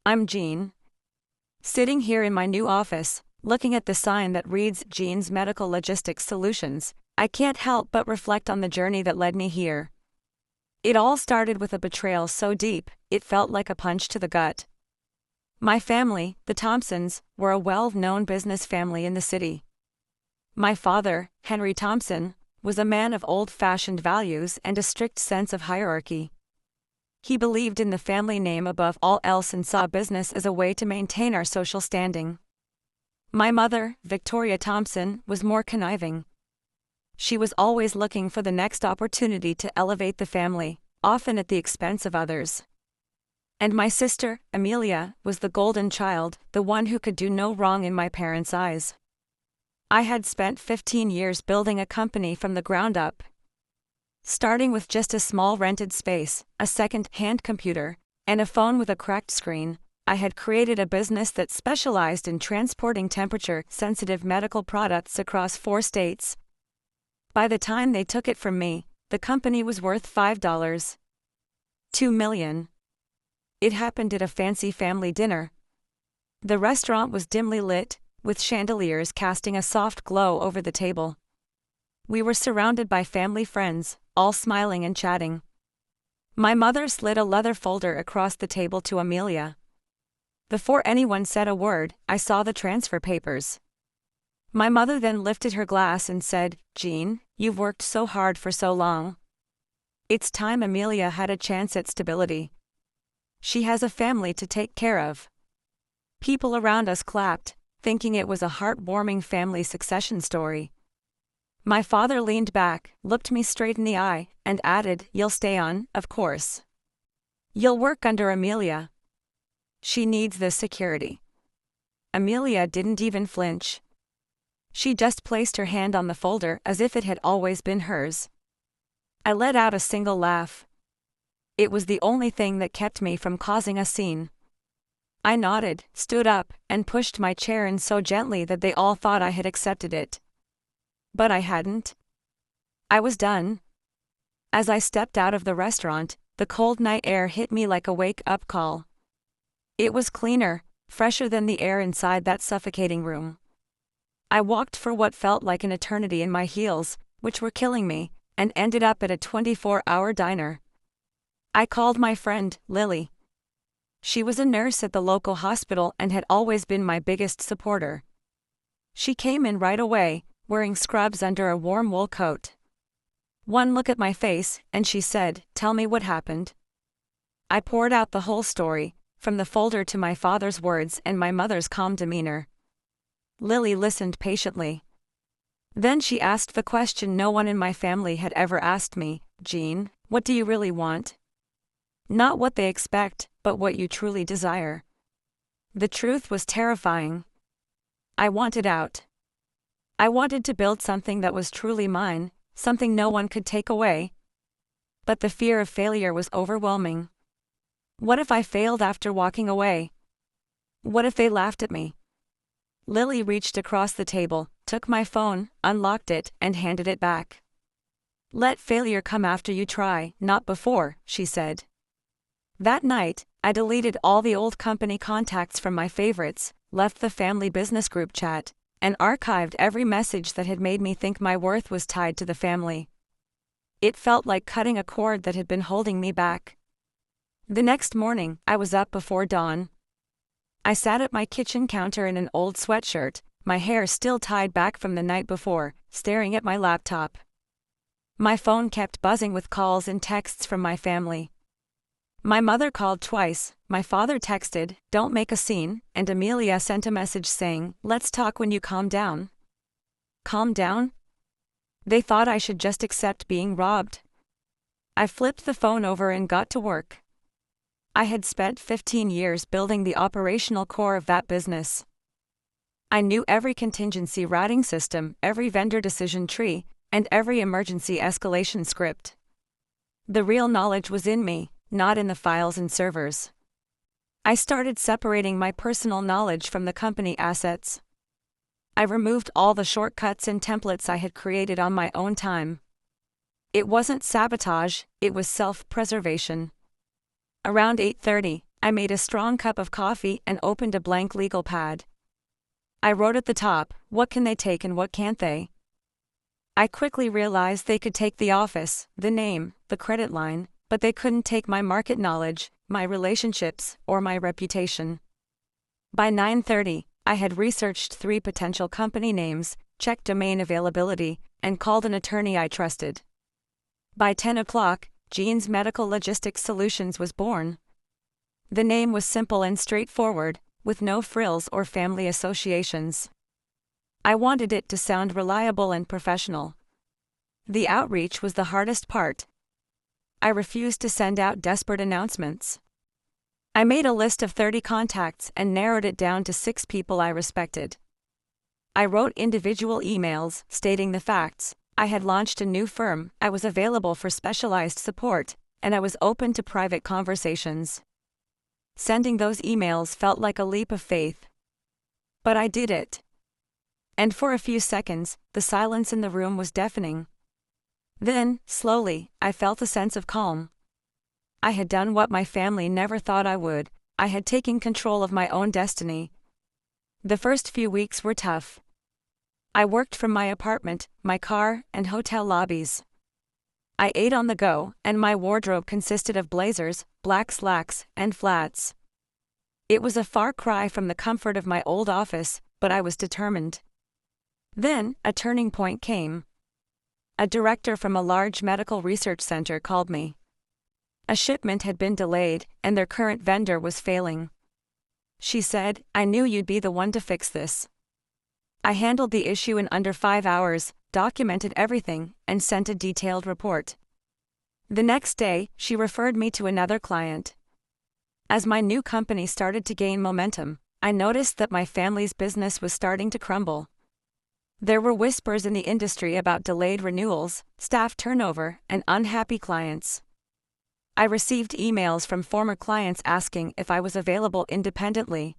I'm Jean. Sitting here in my new office, looking at the sign that reads Jean's Medical Logistics Solutions, I can't help but reflect on the journey that led me here. It all started with a betrayal so deep, it felt like a punch to the gut. My family, the Thompsons, were a well-known business family in the city. My father, Henry Thompson, was a man of old-fashioned values and a strict sense of hierarchy. He believed in the family name above all else and saw business as a way to maintain our social standing. My mother, Victoria Thompson, was more conniving. She was always looking for the next opportunity to elevate the family, often at the expense of others. And my sister, Amelia, was the golden child, the one who could do no wrong in my parents' eyes. I had spent 15 years building a company from the ground up. Starting with just a small rented space, a second-hand computer, and a phone with a cracked screen, I had created a business that specialized in transporting temperature-sensitive medical products across 4 states. By the time they took it from me, the company was worth $2 million. It happened at a fancy family dinner. The restaurant was dimly lit, with chandeliers casting a soft glow over the table. We were surrounded by family friends, all smiling and chatting. My mother slid a leather folder across the table to Amelia. Before anyone said a word, I saw the transfer papers. My mother then lifted her glass and said, "Jean, you've worked so hard for so long. It's time Amelia had a chance at stability. She has a family to take care of." People around us clapped, thinking it was a heartwarming family succession story. My father leaned back, looked me straight in the eye, and added, "You'll stay on, of course. You'll work under Amelia. She needs this security." Amelia didn't even flinch. She just placed her hand on the folder as if it had always been hers. I let out a single laugh. It was the only thing that kept me from causing a scene. I nodded, stood up, and pushed my chair in so gently that they all thought I had accepted it. But I hadn't. I was done. As I stepped out of the restaurant, the cold night air hit me like a wake-up call. It was cleaner, fresher than the air inside that suffocating room. I walked for what felt like an eternity in my heels, which were killing me, and ended up at a 24-hour diner. I called my friend, Lily. She was a nurse at the local hospital and had always been my biggest supporter. She came in right away, wearing scrubs under a warm wool coat. One look at my face, and she said, "Tell me what happened." I poured out the whole story, from the folder to my father's words and my mother's calm demeanor. Lily listened patiently. Then she asked the question no one in my family had ever asked me, "Jean, what do you really want? Not what they expect, but what you truly desire." The truth was terrifying. I wanted out. I wanted to build something that was truly mine, something no one could take away. But the fear of failure was overwhelming. What if I failed after walking away? What if they laughed at me? Lily reached across the table, took my phone, unlocked it, and handed it back. "Let failure come after you try, not before," she said. That night, I deleted all the old company contacts from my favorites, left the family business group chat, and archived every message that had made me think my worth was tied to the family. It felt like cutting a cord that had been holding me back. The next morning, I was up before dawn. I sat at my kitchen counter in an old sweatshirt, my hair still tied back from the night before, staring at my laptop. My phone kept buzzing with calls and texts from my family. My mother called twice, my father texted, "Don't make a scene," and Amelia sent a message saying, "Let's talk when you calm down." Calm down? They thought I should just accept being robbed. I flipped the phone over and got to work. I had spent 15 years building the operational core of that business. I knew every contingency routing system, every vendor decision tree, and every emergency escalation script. The real knowledge was in me, not in the files and servers. I started separating my personal knowledge from the company assets. I removed all the shortcuts and templates I had created on my own time. It wasn't sabotage, it was self-preservation. Around 8:30, I made a strong cup of coffee and opened a blank legal pad. I wrote at the top, what can they take and what can't they? I quickly realized they could take the office, the name, the credit line, but they couldn't take my market knowledge, my relationships, or my reputation. By 9:30, I had researched 3 potential company names, checked domain availability, and called an attorney I trusted. By 10 o'clock, Jean's Medical Logistics Solutions was born. The name was simple and straightforward, with no frills or family associations. I wanted it to sound reliable and professional. The outreach was the hardest part. I refused to send out desperate announcements. I made a list of 30 contacts and narrowed it down to 6 people I respected. I wrote individual emails stating the facts. I had launched a new firm, I was available for specialized support, and I was open to private conversations. Sending those emails felt like a leap of faith. But I did it. And for a few seconds, the silence in the room was deafening. Then, slowly, I felt a sense of calm. I had done what my family never thought I would. I had taken control of my own destiny. The first few weeks were tough. I worked from my apartment, my car, and hotel lobbies. I ate on the go, and my wardrobe consisted of blazers, black slacks, and flats. It was a far cry from the comfort of my old office, but I was determined. Then, a turning point came. A director from a large medical research center called me. A shipment had been delayed, and their current vendor was failing. She said, I knew you'd be the one to fix this. I handled the issue in under 5 hours, documented everything, and sent a detailed report. The next day, she referred me to another client. As my new company started to gain momentum, I noticed that my family's business was starting to crumble. There were whispers in the industry about delayed renewals, staff turnover, and unhappy clients. I received emails from former clients asking if I was available independently.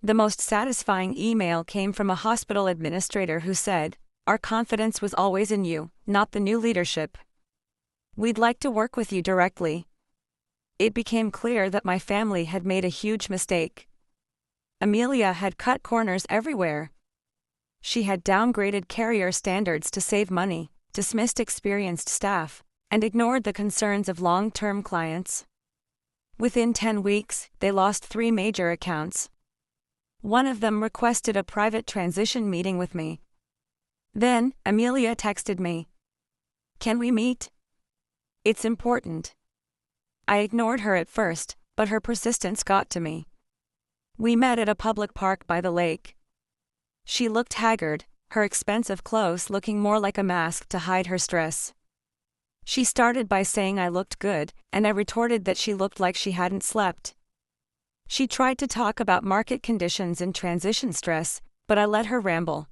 The most satisfying email came from a hospital administrator who said, our confidence was always in you, not the new leadership. We'd like to work with you directly. It became clear that my family had made a huge mistake. Amelia had cut corners everywhere. She had downgraded carrier standards to save money, dismissed experienced staff, and ignored the concerns of long-term clients. Within 10 weeks, they lost 3 major accounts. One of them requested a private transition meeting with me. Then, Amelia texted me. Can we meet? It's important. I ignored her at first, but her persistence got to me. We met at a public park by the lake. She looked haggard, her expensive clothes looking more like a mask to hide her stress. She started by saying I looked good, and I retorted that she looked like she hadn't slept. She tried to talk about market conditions and transition stress, but I let her ramble.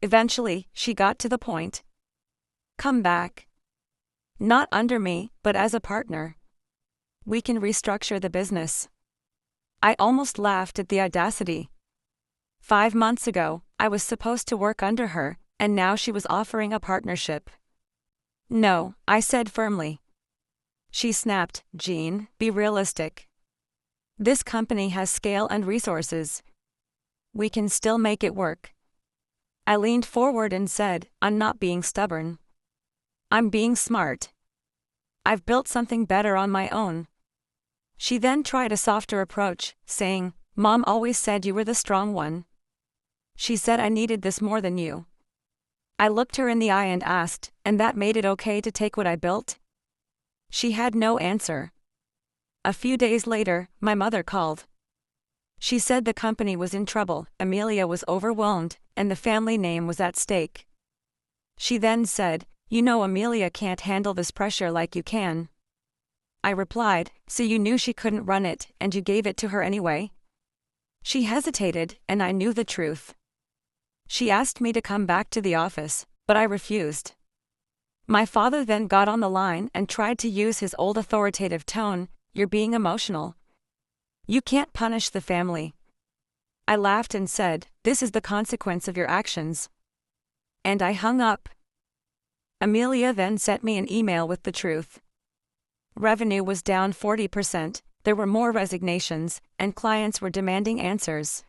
Eventually, she got to the point. Come back. Not under me, but as a partner. We can restructure the business. I almost laughed at the audacity. 5 months ago, I was supposed to work under her, and now she was offering a partnership. No, I said firmly. She snapped, Jean, be realistic. This company has scale and resources. We can still make it work. I leaned forward and said, I'm not being stubborn. I'm being smart. I've built something better on my own. She then tried a softer approach, saying, Mom always said you were the strong one. She said I needed this more than you. I looked her in the eye and asked, and that made it okay to take what I built? She had no answer. A few days later, my mother called. She said the company was in trouble, Amelia was overwhelmed, and the family name was at stake. She then said, You know Amelia can't handle this pressure like you can. I replied, So you knew she couldn't run it, and you gave it to her anyway? She hesitated, and I knew the truth. She asked me to come back to the office, but I refused. My father then got on the line and tried to use his old authoritative tone, You're being emotional. You can't punish the family. I laughed and said, This is the consequence of your actions. And I hung up. Amelia then sent me an email with the truth. Revenue was down 40%, there were more resignations, and clients were demanding answers.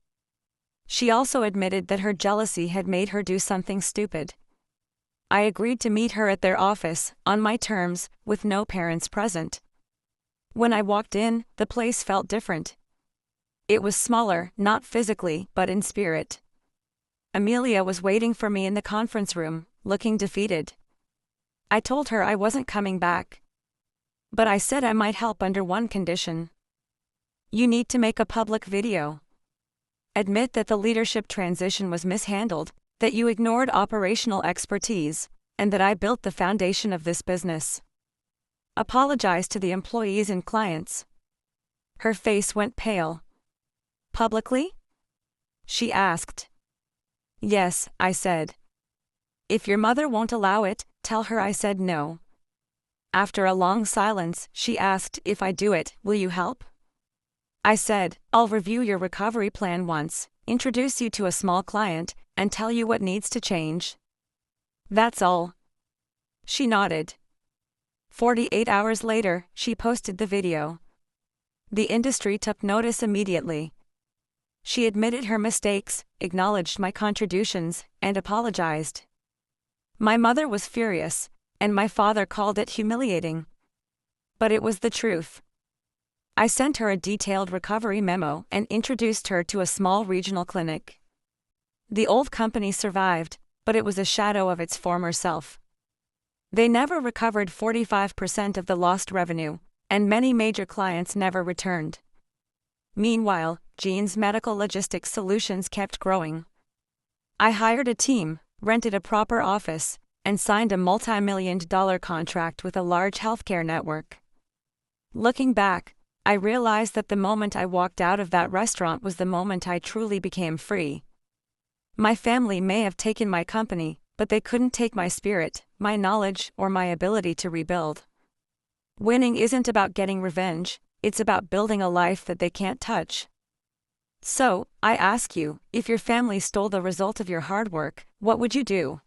She also admitted that her jealousy had made her do something stupid. I agreed to meet her at their office, on my terms, with no parents present. When I walked in, the place felt different. It was smaller, not physically, but in spirit. Amelia was waiting for me in the conference room, looking defeated. I told her I wasn't coming back. But I said I might help under one condition. You need to make a public video. Admit that the leadership transition was mishandled, that you ignored operational expertise, and that I built the foundation of this business. Apologize to the employees and clients. Her face went pale. Publicly? She asked. Yes, I said. If your mother won't allow it, tell her I said no. After a long silence, she asked, if I do it, will you help? I said, I'll review your recovery plan once, introduce you to a small client, and tell you what needs to change. That's all. She nodded. 48 hours later, she posted the video. The industry took notice immediately. She admitted her mistakes, acknowledged my contributions, and apologized. My mother was furious, and my father called it humiliating. But it was the truth. I sent her a detailed recovery memo and introduced her to a small regional clinic. The old company survived, but it was a shadow of its former self. They never recovered 45% of the lost revenue, and many major clients never returned. Meanwhile, Jean's medical logistics solutions kept growing. I hired a team, rented a proper office, and signed a multi-million-dollar contract with a large healthcare network. Looking back, I realized that the moment I walked out of that restaurant was the moment I truly became free. My family may have taken my company, but they couldn't take my spirit, my knowledge, or my ability to rebuild. Winning isn't about getting revenge, it's about building a life that they can't touch. So, I ask you, if your family stole the result of your hard work, what would you do?